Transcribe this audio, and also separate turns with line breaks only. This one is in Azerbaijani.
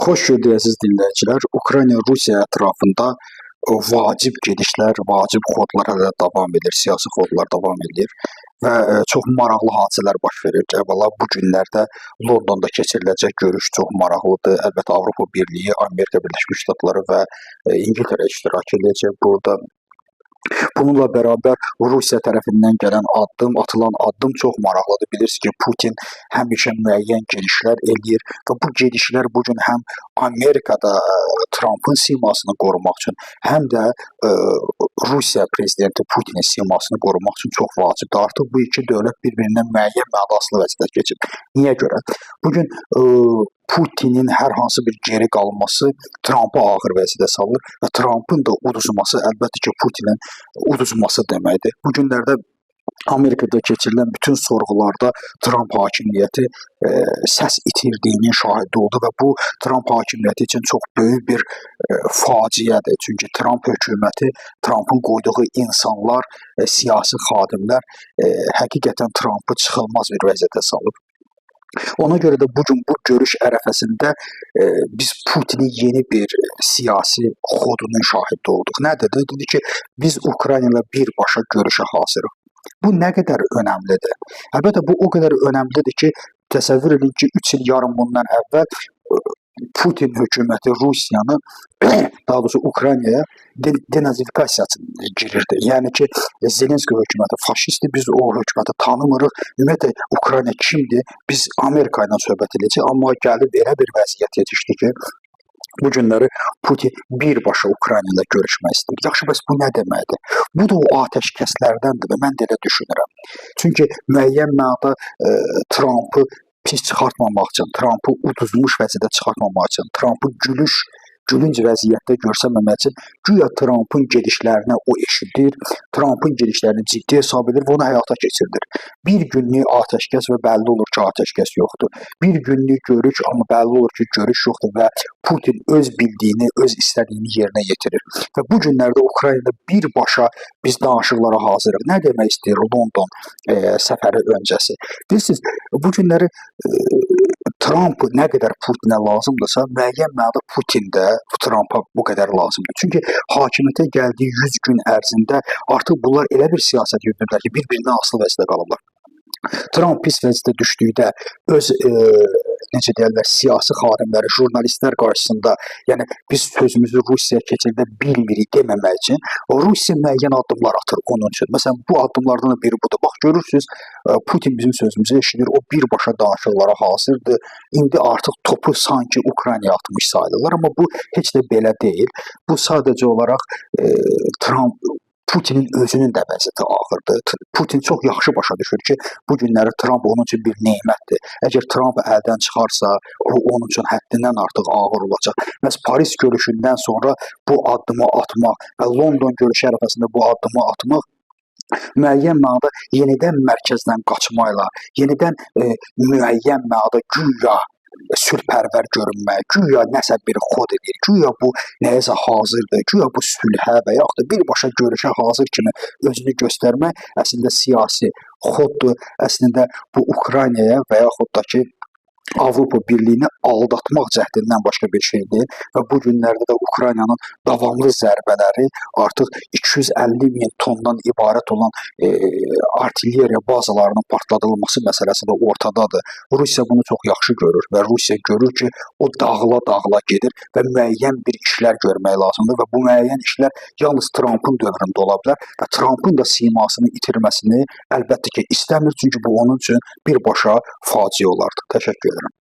Xoş gördük əziz dinləyicilər. Ukrayna-Rusiya ətrafında vacib gedişlər, vacib xodlar hələ davam edir, siyasi xodlar davam edir və çox maraqlı hadisələr baş verir. Əvvəla bu günlərdə Londonda keçiriləcək görüş çox maraqlıdır. Əlbəttə Avropa Birliyi, Amerika Birləşmiş Ştatları və İngiltərə iştirak edəcək burada. Bununla bərabər Rusiya tərəfindən gələn atılan addım çox maraqlıdır. Bilirsiniz ki, Putin həmişə müəyyən gedişlər eləyir və bu gedişlər bu gün həm Amerikada Trumpın simasını qorumaq üçün, həm də Rusiya prezidenti Putinin simasını qorumaq üçün çox vacibdir. Artıq bu iki dövlət bir-birindən müəyyən mənada asılı vəziyyətdə keçir. Niyə görə? Bugün Putinin hər hansı bir geri qalması Trumpı ağır vəziyyətə salır və Trumpın da uduzması əlbəttə ki, Putinin uduzması deməkdir. Bu günlərdə Amerikada keçirilən bütün sorğularda Trump hakimiyyəti səs itirdiyinin şahidi oldu və bu Trump hakimiyyəti üçün çox böyük bir faciədir. Çünki Trump hökuməti, Trumpın qoyduğu insanlar, siyasi xadimlər həqiqətən Trumpı çıxılmaz bir vəziyyətə salıb. Ona görə də bugün bu görüş ərəfəsində biz Putinin yeni bir siyasi xodunun şahidi olduq. Nədir? Dedi ki, biz Ukrayna ilə birbaşa görüşə hazırıq. Bu nə qədər önəmlidir? Əlbəttə, bu o qədər önəmlidir ki, təsəvvür edin ki, 3 il yarım bundan əvvəl Putin hökuməti Rusiyanı, daha doğrusu Ukraynaya denazifikasiyasına girirdi. Yəni ki, Zelenski hökuməti faşistdir, biz o hökuməti tanımırıq. Ümumiyyətlə, Ukrayna kimdir? Biz Amerika ilə söhbət edəcək, amma gəlib elə bir vəziyyət yetişdi ki, bu günləri Putin birbaşa Ukrayna ilə görüşmək istəyir. Yaxşı, bəs bu nə deməkdir? Bu da o atəşkəslərdəndir və mən də elə düşünürəm. Çünki müəyyən mənada Trumpı pis çıxartmamaq üçün, Trumpı uduzmuş vəziyyətdə çıxartmamaq üçün, Trumpı gülünc vəziyyətdə görsənməmək üçün güya Trumpın gedişlərinə o eşidir, Trumpın gedişlərini ciddi hesab edir və onu həyata keçirdir. Bir günlük atəşkəs və bəlli olur ki, atəşkəs yoxdur. Bir günlük görüş, amma bəlli olur ki, görüş yoxdur və Putin öz bildiyini, öz istədiyini yerinə yetirir. Və bu günlərdə Ukraynada birbaşa biz danışıqlara hazırıq. Nə demək istəyir London səfəri öncəsi? Bilirsiniz, bu günləri Trump nə qədər Putinə lazımdırsa, müəyyən mənada Putin də Trumpa bu qədər lazımdır. Çünki hakimiyyətə gəldiyi 100 gün ərzində artıq bunlar elə bir siyasət yürüdürlər ki, bir-birindən asılı vəziyyətdə qalıblar. Trump pis vəziyyətdə düşdükdə öz necə deyirlər, siyasi xadimləri, jurnalistlər qarşısında, yəni biz sözümüzü Rusiyaya keçirdə bilmirik deməmək üçün Rusiya müəyyən addımlar atır onun üçün. Məsələn, bu addımlardan da biri budur. Bax, görürsünüz, Putin bizim sözümüzü eşidir, o birbaşa danışıqlara hazırdır. İndi artıq topu sanki Ukraynaya atmış sayılırlar, amma bu heç də belə deyil. Bu sadəcə olaraq Putinin özünün də vəziyyəti ağırdır. Putin çox yaxşı başa düşür ki, bu günləri Trump onun üçün bir nemətdir. Əgər Trump əldən çıxarsa, o onun üçün həddindən artıq ağır olacaq. Məhz Paris görüşündən sonra bu addımı atmaq və London görüşü ərəfəsində bu addımı atmaq müəyyən mənada yenidən mərkəzdən qaçmayla, yenidən müəyyən mənada güya sülhpərvər görünmək, güya nəsə bir xod edir, güya bu nəyəsə hazırdır, güya bu sülhə və yaxud da birbaşa görüşə hazır kimi özünü göstərmək əslində siyasi xoddur, əslində bu Ukraynaya və yaxud da ki, Avropa Birliyini aldatmaq cəhdindən başqa bir şey deyil və bu günlərdə də Ukraynanın davamlı zərbələri artıq 250 min tondan ibarət olan artilleriya bazalarının partladılması məsələsi də ortadadır. Rusiya bunu çox yaxşı görür və Rusiya görür ki, o dağıla gedir və müəyyən bir işlər görmək lazımdır və bu müəyyən işlər yalnız Trumpın dövründə ola bilər və Trumpın da simasını itirməsini əlbəttə ki, istəmir, çünki bu onun üçün birbaşa faciə olardı. Təşəkkür edirəm.